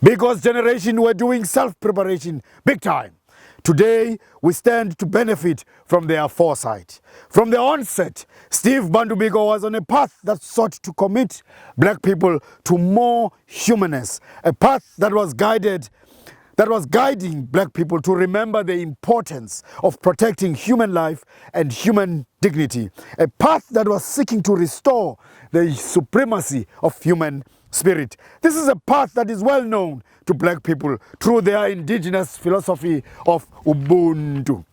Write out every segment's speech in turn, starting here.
Biko's generation were doing self-preparation big time. Today, we stand to benefit from their foresight. From the onset, Steve Bantu Biko was on a path that sought to commit black people to more humanness, a path that was guiding black people to remember the importance of protecting human life and human dignity, a path that was seeking to restore the supremacy of human spirit. This is a path that is well known to black people through their indigenous philosophy of Ubuntu.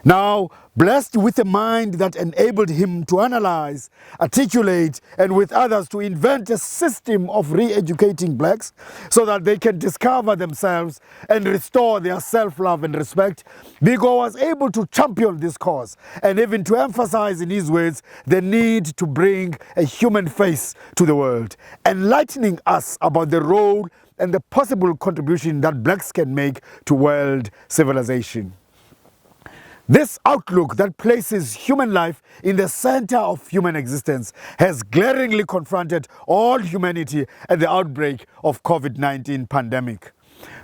Now, blessed with a mind that enabled him to analyze, articulate, and with others to invent a system of re-educating blacks so that they can discover themselves and restore their self-love and respect, Biko was able to champion this cause and even to emphasize in his words the need to bring a human face to the world, enlightening us about the role and the possible contribution that blacks can make to world civilization. This outlook that places human life in the center of human existence has glaringly confronted all humanity at the outbreak of COVID-19 pandemic.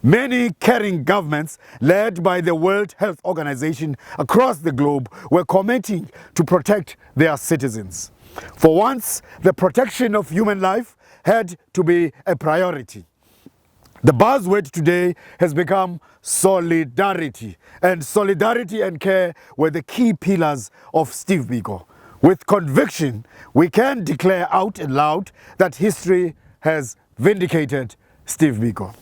Many caring governments, led by the World Health Organization across the globe, were committing to protect their citizens. For once, the protection of human life had to be a priority. The buzzword today has become solidarity, and solidarity and care were the key pillars of Steve Biko. With conviction, we can declare out and loud that history has vindicated Steve Biko.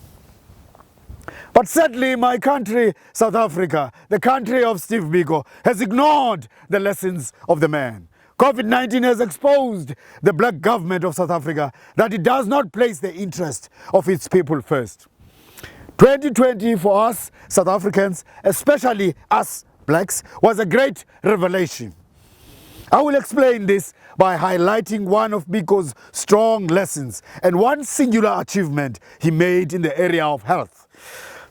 But sadly, my country, South Africa, the country of Steve Biko, has ignored the lessons of the man. COVID-19 has exposed the black government of South Africa that it does not place the interest of its people first. 2020 for us South Africans, especially us blacks, was a great revelation. I will explain this by highlighting one of Biko's strong lessons and one singular achievement he made in the area of health.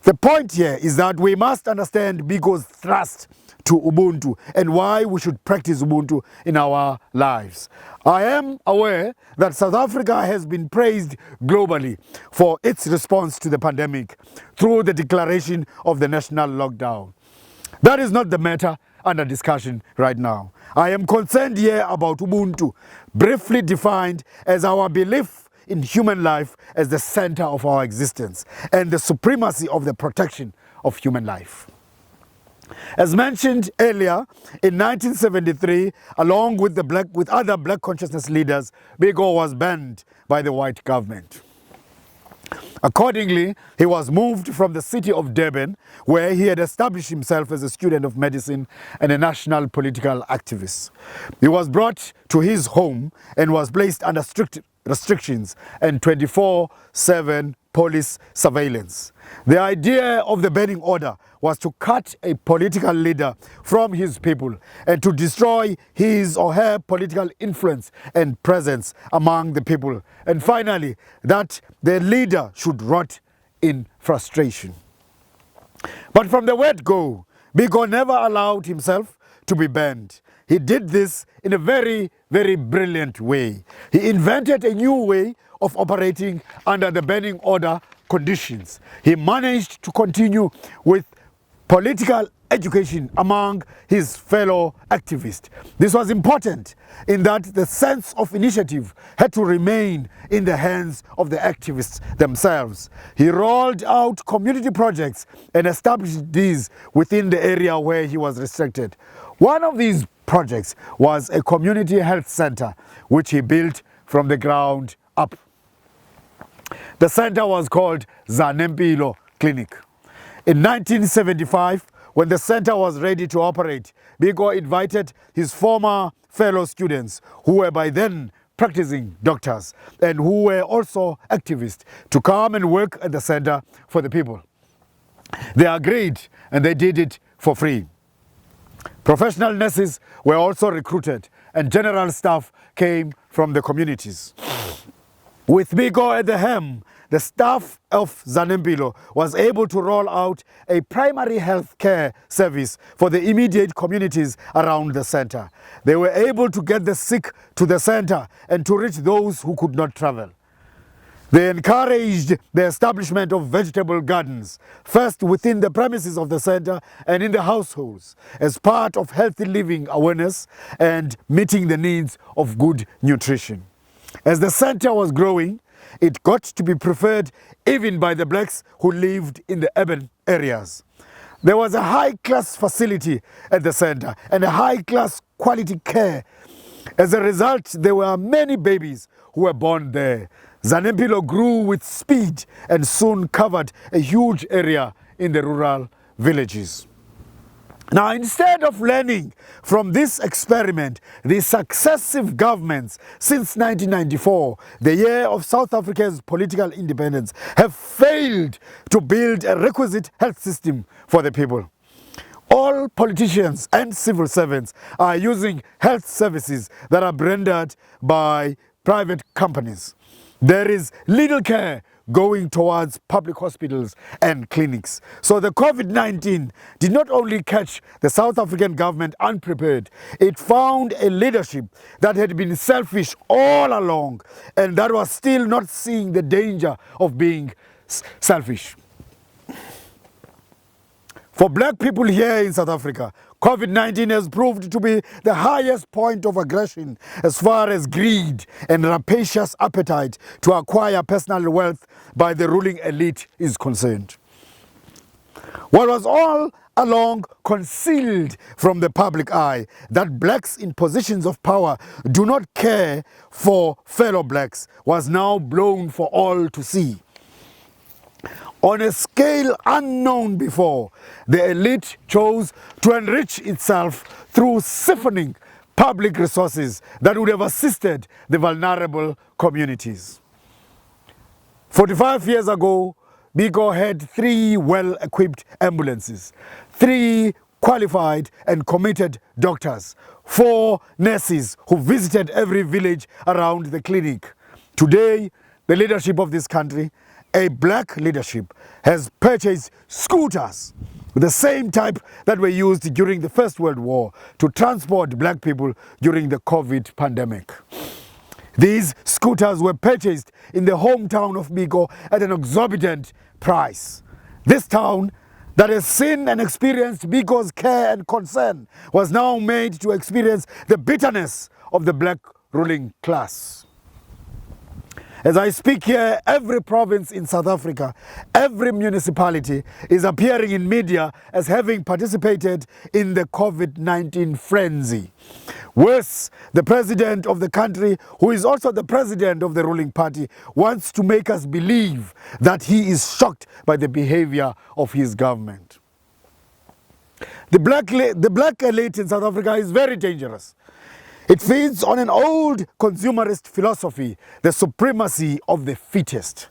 The point here is that we must understand Biko's thrust to Ubuntu and why we should practice Ubuntu in our lives. I am aware that South Africa has been praised globally for its response to the pandemic through the declaration of the national lockdown. That is not the matter under discussion right now. I am concerned here about Ubuntu, briefly defined as our belief in human life as the center of our existence and the supremacy of the protection of human life. As mentioned earlier, in 1973, along with other black consciousness leaders, Biko was banned by the white government. Accordingly, he was moved from the city of Durban, where he had established himself as a student of medicine and a national political activist. He was brought to his home and was placed under strict restrictions and 24/7 police surveillance. The idea of the banning order was to cut a political leader from his people and to destroy his or her political influence and presence among the people. And finally, that the leader should rot in frustration. But from the word go, Biko never allowed himself to be banned. He did this in a very, very brilliant way. He invented a new way of operating under the banning order conditions. He managed to continue with political education among his fellow activists. This was important in that the sense of initiative had to remain in the hands of the activists themselves. He rolled out community projects and established these within the area where he was restricted. One of these projects was a community health center, which he built from the ground up. The center was called Zanempilo Clinic. In 1975, when the center was ready to operate, Biko invited his former fellow students, who were by then practicing doctors and who were also activists, to come and work at the center for the people. They agreed and they did it for free. Professional nurses were also recruited and general staff came from the communities. With Biko at the helm, the staff of Zanempilo was able to roll out a primary health care service for the immediate communities around the center. They were able to get the sick to the center and to reach those who could not travel. They encouraged the establishment of vegetable gardens, first within the premises of the center and in the households, as part of healthy living awareness and meeting the needs of good nutrition. As the center was growing, it got to be preferred even by the blacks who lived in the urban areas. There was a high-class facility at the center and a high-class quality care. As a result, there were many babies who were born there. Zanempilo grew with speed and soon covered a huge area in the rural villages. Now, instead of learning from this experiment, the successive governments since 1994, the year of South Africa's political independence, have failed to build a requisite health system for the people. All politicians and civil servants are using health services that are rendered by private companies. There is little care going towards public hospitals and clinics. So the COVID-19 did not only catch the South African government unprepared, it found a leadership that had been selfish all along and that was still not seeing the danger of being selfish. For black people here in South Africa, COVID-19 has proved to be the highest point of aggression as far as greed and rapacious appetite to acquire personal wealth by the ruling elite is concerned. What was all along concealed from the public eye, that blacks in positions of power do not care for fellow blacks, was now blown for all to see. On a scale unknown before, the elite chose to enrich itself through siphoning public resources that would have assisted the vulnerable communities. 45 years ago, Biko had 3 well-equipped ambulances, 3 qualified and committed doctors, 4 nurses who visited every village around the clinic. Today, the leadership of this country, a black leadership, has purchased scooters, the same type that were used during the First World War to transport black people during the COVID pandemic. These scooters were purchased in the hometown of Biko at an exorbitant price. This town that has seen and experienced Biko's care and concern was now made to experience the bitterness of the black ruling class. As I speak here, every province in South Africa, every municipality is appearing in media as having participated in the COVID-19 frenzy. Worse, the president of the country, who is also the president of the ruling party, wants to make us believe that he is shocked by the behavior of his government. The black elite in South Africa is very dangerous. It feeds on an old consumerist philosophy, the supremacy of the fittest.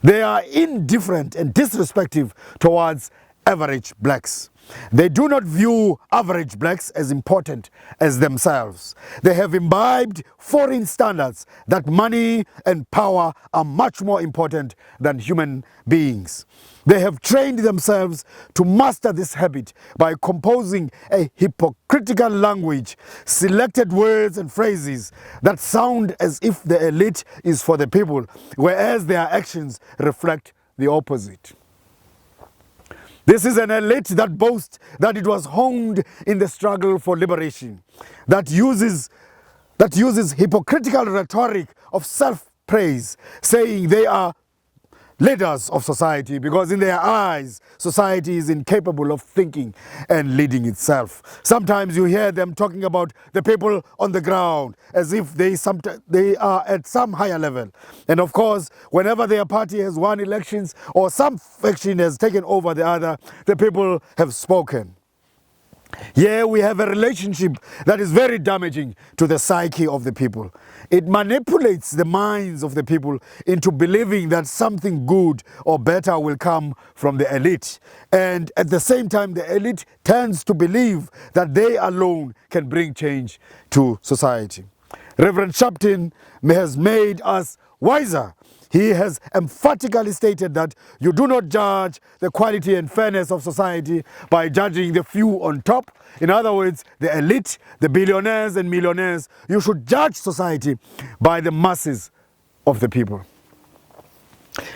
They are indifferent and disrespectful towards average blacks. They do not view average blacks as important as themselves. They have imbibed foreign standards that money and power are much more important than human beings. They have trained themselves to master this habit by composing a hypocritical language, selected words and phrases that sound as if the elite is for the people, whereas their actions reflect the opposite. This is an elite that boasts that it was honed in the struggle for liberation, that uses hypocritical rhetoric of self-praise, saying they are leaders of society because in their eyes, society is incapable of thinking and leading itself. Sometimes you hear them talking about the people on the ground as if they are at some higher level. And of course, whenever their party has won elections or some faction has taken over the other, the people have spoken. Here we have a relationship that is very damaging to the psyche of the people. It manipulates the minds of the people into believing that something good or better will come from the elite. And at the same time, the elite tends to believe that they alone can bring change to society. Reverend Shapton has made us wiser. He has emphatically stated that you do not judge the quality and fairness of society by judging the few on top. In other words, the elite, the billionaires and millionaires. You should judge society by the masses of the people.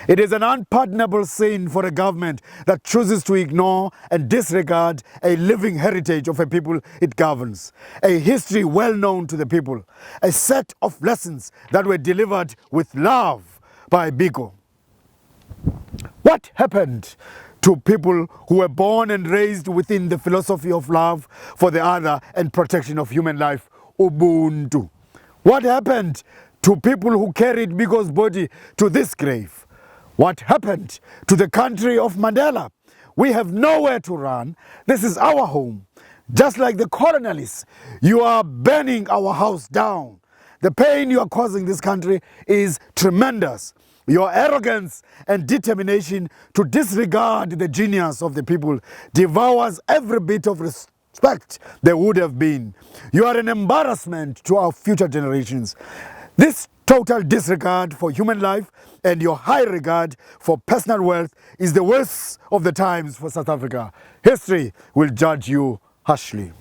It is an unpardonable sin for a government that chooses to ignore and disregard a living heritage of a people it governs, a history well known to the people, a set of lessons that were delivered with love by Biko. What happened to people who were born and raised within the philosophy of love for the other and protection of human life, Ubuntu? What happened to people who carried Biko's body to this grave? What happened to the country of Mandela? We have nowhere to run. This is our home. Just like the colonialists, you are burning our house down. The pain you are causing this country is tremendous. Your arrogance and determination to disregard the genius of the people devours every bit of respect there would have been. You are an embarrassment to our future generations. This total disregard for human life and your high regard for personal wealth is the worst of the times for South Africa. History will judge you harshly.